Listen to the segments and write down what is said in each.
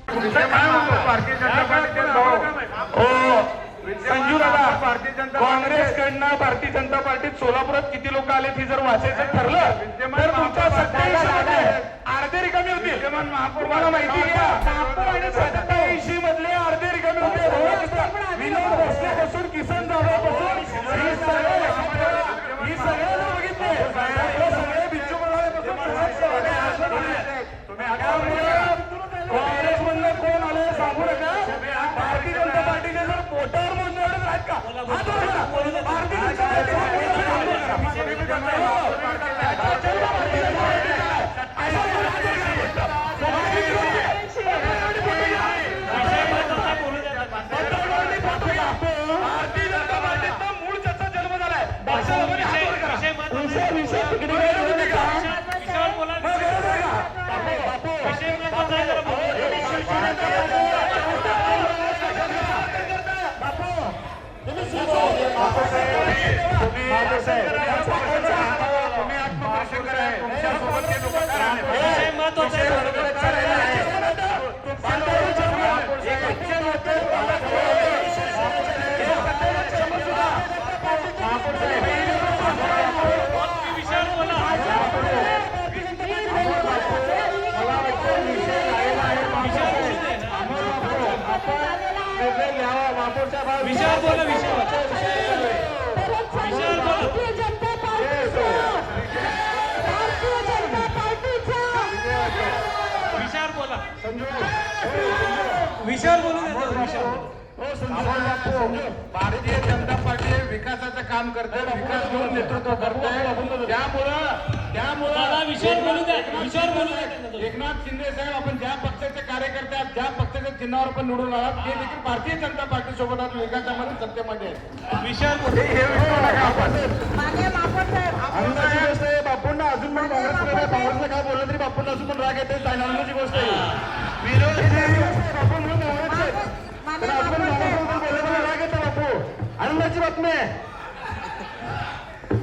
भारतीय जनता पार्टीचे संजू दादा, काँग्रेसकडनं भारतीय जनता पार्टीत सोलापुरात किती लोक आले ती जर वाचायचं ठरलं तर तुमच्या 27 मध्ये अर्धे रिकामी होतील. तुम्हाला माहिती आहे 87 मधले अर्धे रिकामी होते. विनोद भोसले पासून किसन जाधव पासून ही सगळे बघितले सगळे बिच्चू पासून काँग्रेस मधनं कोण आले सांगू नका. भारतीय जनता पार्टीने जर पोटावर मोजून आहेत का भारतीय जनता पार्टीचा मूळ त्याचा जन्म झालाय. विशाल बोलू भारतीय जनता पार्टी विकासाचं काम करते, विकास घेऊन नेतृत्व करते. त्यामुळं एकनाथ शिंदे साहेब आपण ज्या पक्षाचे कार्यकर्ते आहात, ज्या पक्षाच्या चिन्हावर आपण निवडून आहात ते देखील भारतीय जनता पार्टी सोबत आहात. विकासामध्ये सत्तेमध्ये आहे. आनंदाची गोष्ट आहे. बापूंना अजून पण काँग्रेसला काय बोललं तरी बापूंना अजून पण राग येते. आनंदाची गोष्ट आहे. आनंदाची बातमी आहे.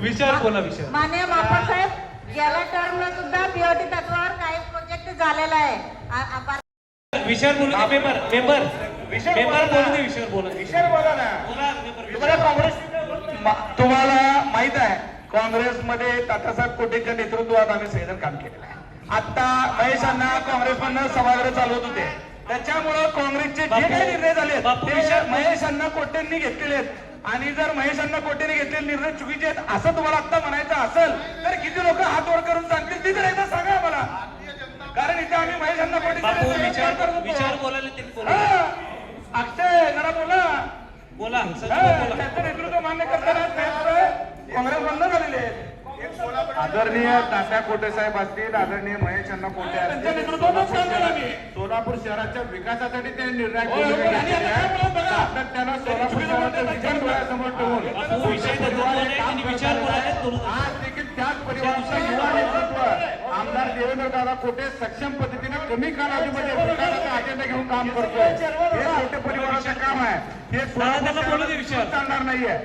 विचार बोला विचार. माननीय बापट साहेब, गेल्या टर्मला सुद्धा बीओटी तत्वावर काही प्रोजेक्ट झालेला आहे. विचार बोलू दे. पेपर बोलू दे. विचार बोला ना. काँग्रेस तुम्हाला माहित आहे काँग्रेसमध्ये तात्यासाहेब कोटेच्या नेतृत्वात आम्ही सगळेजण काम केलेलं आहे. आता महेश अण्णा काँग्रेसमधनं सभागृह चालवत होते. त्याच्यामुळं काँग्रेसचे जे काही निर्णय झाले ते महेश अण्णा कोटेंनी घेतलेले आहेत. आणि जर महेश अण्णा कोटेने घेतलेले निर्णय चुकीचे आहेत असं तुम्हाला आता म्हणायचं असेल तर किती लोक हात वर करून सांगतील ती तर एकदा सांगा मला. कारण इथे आम्ही महेश अण्णा कोटे विचार बोलायला अक्षय जरा बोला. त्यांचं नेतृत्व मान्य करताना काँग्रेस बंद झालेले आहेत. आदरणीय तात्या कोटे साहेब असतील, आदरणीय महेश अण्णा कोटे असतील, सोलापूर शहराच्या विकासासाठी ते निर्णय सातत्यानं सोलापूर शहराचं विजन डोळ्यासमोर ठेवून आज देखील त्याच परिवाराचं युवा नेतृत्व आमदार देवेंद्र दादा कोटे सक्षम पद्धतीने कमी कालावधीमध्ये विकासाचा अजेंडा घेऊन काम करतोय. हे कोटे परिवाराचं काम आहे. हे सोलापूर चालणार नाहीये.